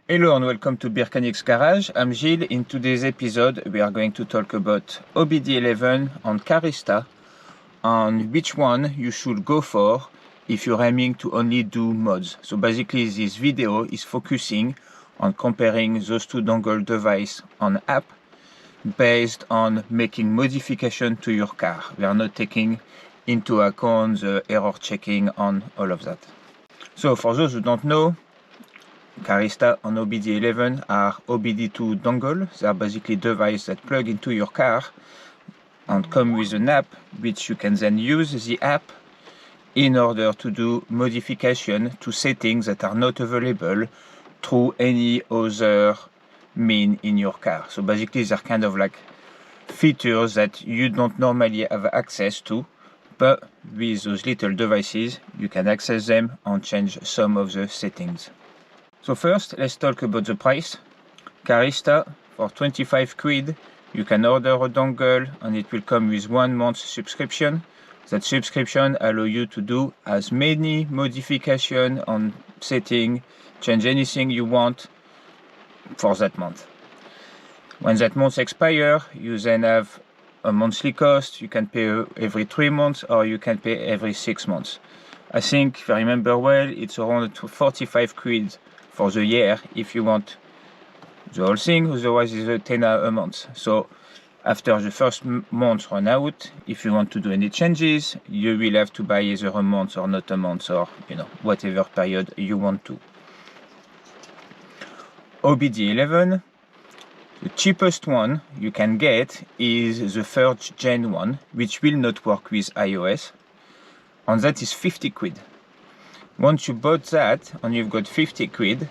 Hello and welcome to Beardchanics Garage. I'm Gilles. In today's episode we are going to talk about OBDeleven on Carista and which one you should go for if you're aiming to only do mods. So basically this video is focusing on comparing those two dongle devices on app based on making modification to your car. We are not taking into account the error checking on all of that. So for those who don't know, Carista and OBDeleven are OBD2 dongle. They are basically devices that plug into your car and come with an app, which you can then use the app in order to do modification to settings that are not available through any other mean in your car. So basically they're kind of like features that you don't normally have access to, but with those little devices you can access them and change some of the settings. So first, let's talk about the price. Carista, for 25 quid, you can order a dongle and it will come with 1 month subscription. That subscription allows you to do as many modifications on setting, change anything you want for that month. When that month expires, you then have a monthly cost. You can pay every 3 months or you can pay every 6 months. I think, if I remember well, it's around 45 quid for the year if you want the whole thing, otherwise it's a tenner a month. So after the first month run out, if you want to do any changes, you will have to buy either a month or not a month, or whatever period you want to. OBDeleven, the cheapest one you can get is the First Gen one, which will not work with iOS, and that is 50 quid. Once you bought that and you've got 50 quid,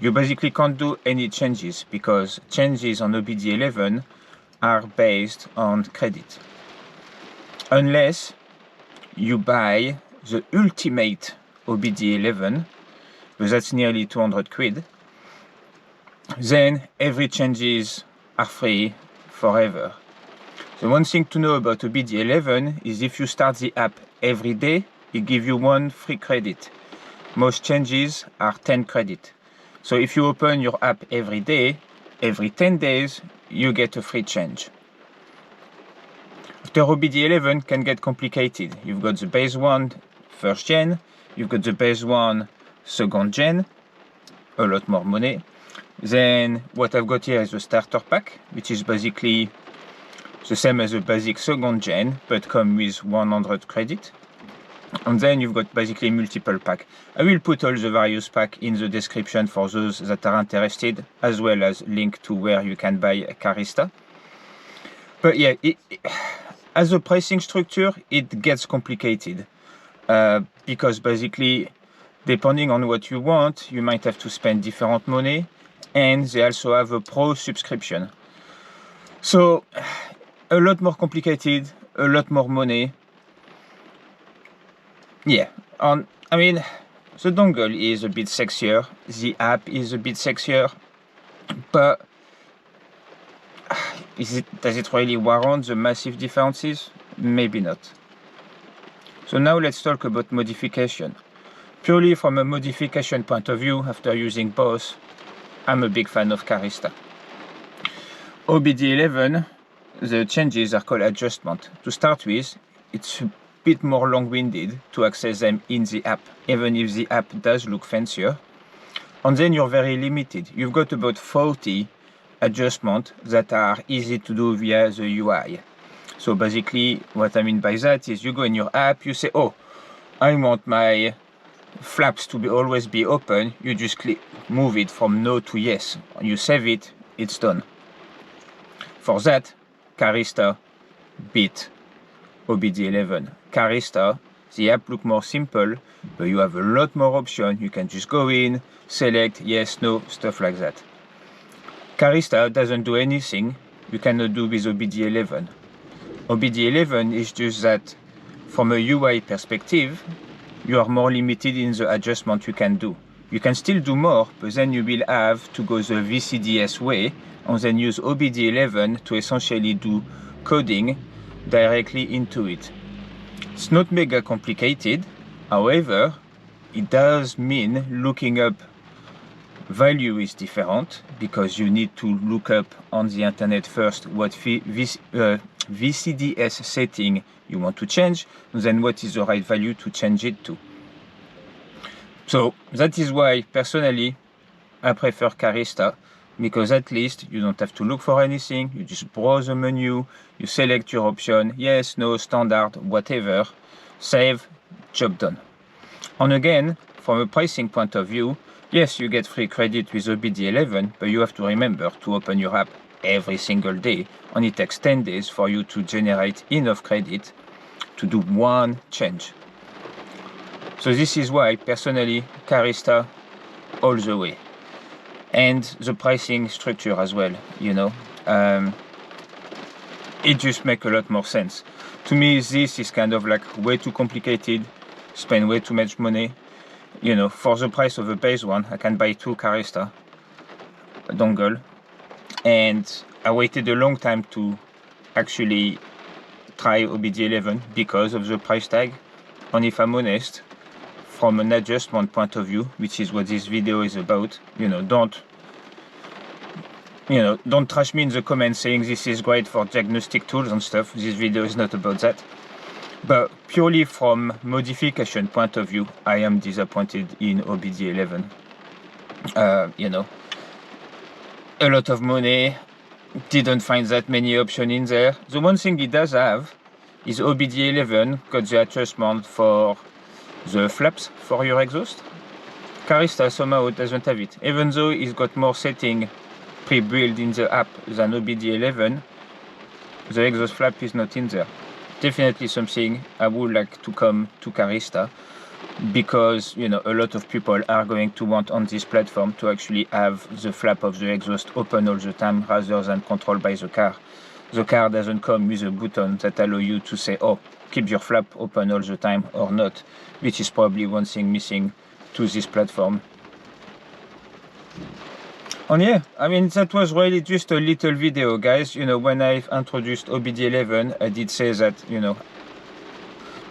you basically can't do any changes because changes on OBDeleven are based on credit. Unless you buy the Ultimate OBDeleven, but that's nearly 200 quid, then every changes are free forever. The one thing to know about OBDeleven is if you start the app every day, it gives you 1 free credit. Most changes are 10 credit. So if you open your app every day, every 10 days, you get a free change. After OBDeleven can get complicated. You've got the base one, First Gen, you've got the base one, Second Gen, a lot more money. Then what I've got here is the starter pack, which is basically the same as the basic Second Gen, but come with 100 credit. And then you've got basically multiple pack. I will put all the various pack in the description for those that are interested, as well as link to where you can buy Carista. But yeah, as a pricing structure, it gets complicated because basically, depending on what you want, you might have to spend different money, and they also have a pro subscription. So a lot more complicated, a lot more money. Yeah, I mean, the dongle is a bit sexier, the app is a bit sexier, but does it really warrant the massive differences? Maybe not. So now let's talk about modification. Purely from a modification point of view, after using both, I'm a big fan of Carista. OBDeleven, the changes are called adjustment. To start with, it's a bit more long-winded to access them in the app, even if the app does look fancier. And then you're very limited. You've got about 40 adjustments that are easy to do via the UI. So basically what I mean by that is you go in your app, you say, oh, I want my flaps to always be open. You just move it from no to yes. You save it, it's done. For that, Carista beat OBDeleven. Carista, the app look more simple, but you have a lot more options. You can just go in, select yes, no, stuff like that. Carista doesn't do anything you cannot do with OBDeleven. OBDeleven is just that from a UI perspective, you are more limited in the adjustment you can do. You can still do more, but then you will have to go the VCDS way and then use OBDeleven to essentially do coding directly into it. It's not mega complicated, however, it does mean looking up value is different because you need to look up on the internet first what VCDS setting you want to change, then what is the right value to change it to. So that is why personally I prefer Carista, because at least you don't have to look for anything, you just browse the menu, you select your option, yes, no, standard, whatever, save, job done. And again, from a pricing point of view, yes, you get free credit with OBDeleven, but you have to remember to open your app every single day, and it takes 10 days for you to generate enough credit to do one change. So this is why, personally, Carista all the way. And the pricing structure as well, you know. It just makes a lot more sense. To me, this is kind of like way too complicated, spend way too much money. You know, for the price of a base one, I can buy 2 Carista dongle. And I waited a long time to actually try OBDeleven because of the price tag. And if I'm honest, from an adjustment point of view, which is what this video is about, you know, don't trash me in the comments saying this is great for diagnostic tools and stuff. This video is not about that. But purely from modification point of view, I am disappointed in OBDeleven. You know, a lot of money, didn't find that many options in there. The one thing it does have is OBDeleven got the adjustment for the flaps for your exhaust. Carista somehow doesn't have it. Even though it's got more setting pre-built in the app than OBDeleven, the exhaust flap is not in there. Definitely something I would like to come to Carista, because you know a lot of people are going to want on this platform to actually have the flap of the exhaust open all the time rather than controlled by the car. The car doesn't come with a button that allow you to say, oh, keep your flap open all the time or not, which is probably one thing missing to this platform. And yeah, I mean, that was really just a little video, guys. You know, when I introduced OBDeleven, I did say that, you know,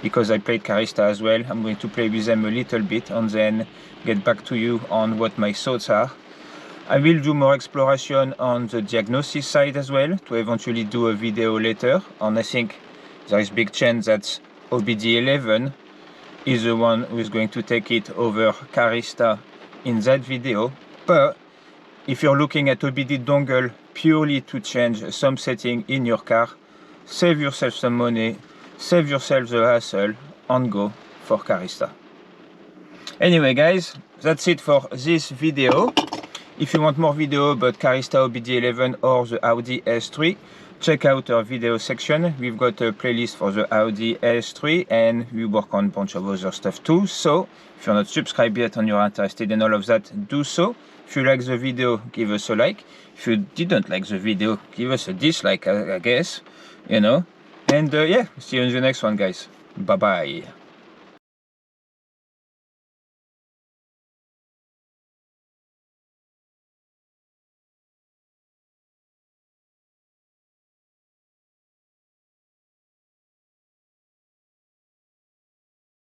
because I played Carista as well, I'm going to play with them a little bit and then get back to you on what my thoughts are. I will do more exploration on the diagnosis side as well, to eventually do a video later. And I think there is big chance that OBDeleven is the one who is going to take it over Carista in that video. But if you're looking at OBD dongle purely to change some setting in your car, save yourself some money, save yourself the hassle, and go for Carista. Anyway, guys, that's it for this video. If you want more video about Carista, OBDeleven or the Audi S3, check out our video section. We've got a playlist for the Audi S3 and we work on a bunch of other stuff too. So if you're not subscribed yet and you're interested in all of that, do so. If you like the video, give us a like. If you didn't like the video, give us a dislike, I guess, you know. And yeah, see you in the next one, guys. Bye bye.